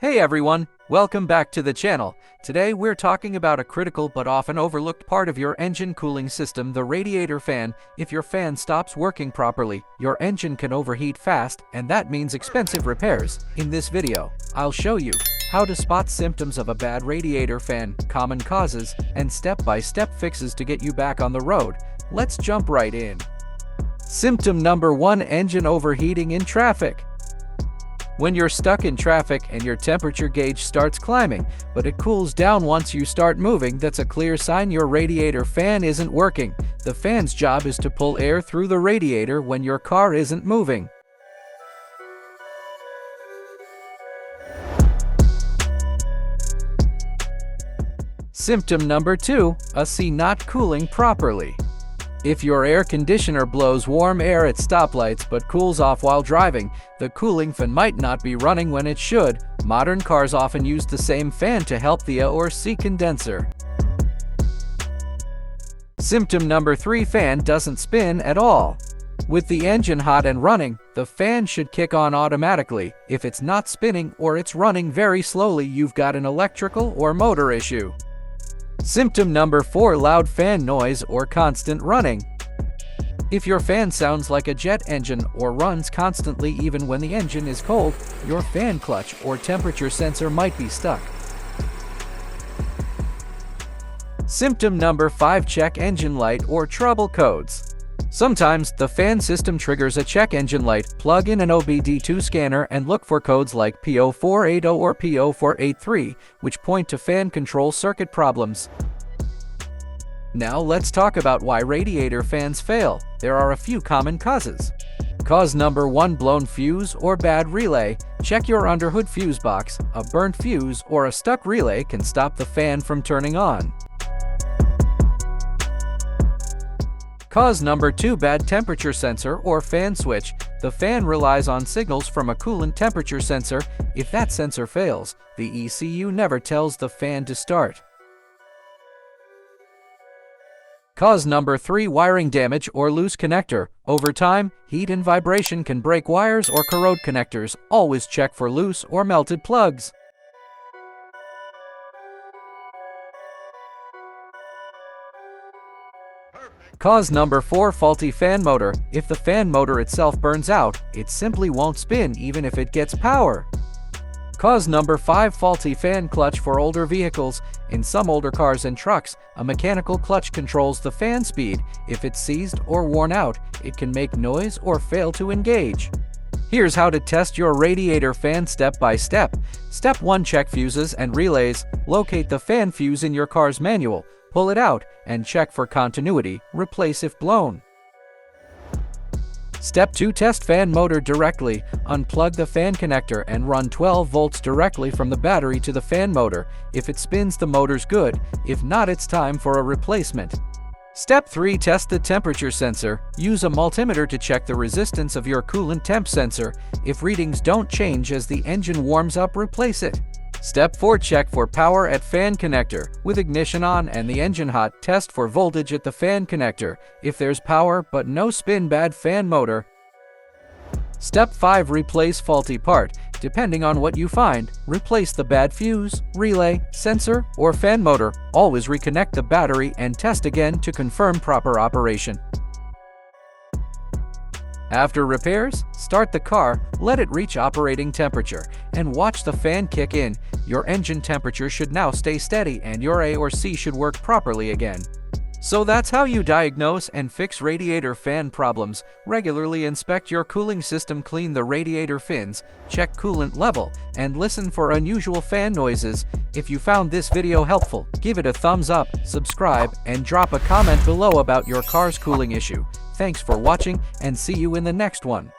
Hey everyone, welcome back to the channel. Today we're talking about a critical but often overlooked part of your engine cooling system, the radiator fan. If your fan stops working properly, your engine can overheat fast, and that means expensive repairs. In this video, I'll show you how to spot symptoms of a bad radiator fan, common causes, and step-by-step fixes to get you back on the road. Let's jump right in. Symptom number 1: engine overheating in traffic. When you're stuck in traffic and your temperature gauge starts climbing, but it cools down once you start moving, that's a clear sign your radiator fan isn't working. The fan's job is to pull air through the radiator when your car isn't moving. Symptom number 2: AC not cooling properly. If your air conditioner blows warm air at stoplights but cools off while driving, the cooling fan might not be running when it should. Modern cars often use the same fan to help the A or C condenser. Symptom number 3: fan doesn't spin at all. With the engine hot and running, the fan should kick on automatically. If it's not spinning or it's running very slowly, you've got an electrical or motor issue. Symptom number 4: loud fan noise or constant running. If your fan sounds like a jet engine or runs constantly even when the engine is cold, your fan clutch or temperature sensor might be stuck. Symptom number 5: check engine light or trouble codes. Sometimes the fan system triggers a check engine light. Plug in an OBD2 scanner and look for codes like P0480 or P0483, which point to fan control circuit problems. Now let's talk about why radiator fans fail. There are a few common causes. Cause number 1: blown fuse or bad relay. Check your underhood fuse box. A burnt fuse or a stuck relay can stop the fan from turning on. Cause number 2: bad temperature sensor or fan switch. The fan relies on signals from a coolant temperature sensor. If that sensor fails, the ECU never tells the fan to start. Cause number 3: wiring damage or loose connector. Over time, heat and vibration can break wires or corrode connectors. Always check for loose or melted plugs. Cause number 4: faulty fan motor. If the fan motor itself burns out, it simply won't spin even if it gets power. Cause number 5: faulty fan clutch for older vehicles. In some older cars and trucks, a mechanical clutch controls the fan speed. If it's seized or worn out, it can make noise or fail to engage. Here's how to test your radiator fan step by step. Step 1: check fuses and relays. Locate the fan fuse in your car's manual. Pull it out and check for continuity. Replace if blown. Step 2: test fan motor directly. Unplug the fan connector and run 12 volts directly from the battery to the fan motor. If it spins, the motor's good. If not, it's time for a replacement. Step 3: test the temperature sensor. Use a multimeter to check the resistance of your coolant temp sensor. If readings don't change as the engine warms up, replace it. Step 4: check for power at fan connector. With ignition on and the engine hot, test for voltage at the fan connector. If there's power but no spin, bad fan motor. Step 5: replace faulty part. Depending on what you find, replace the bad fuse, relay, sensor, or fan motor. Always reconnect the battery and test again to confirm proper operation. After repairs, start the car, let it reach operating temperature, and watch the fan kick in. Your engine temperature should now stay steady and your A or C should work properly again. So that's how you diagnose and fix radiator fan problems. Regularly inspect your cooling system, clean the radiator fins, check coolant level, and listen for unusual fan noises. If you found this video helpful, give it a thumbs up, subscribe, and drop a comment below about your car's cooling issue. Thanks for watching and see you in the next one.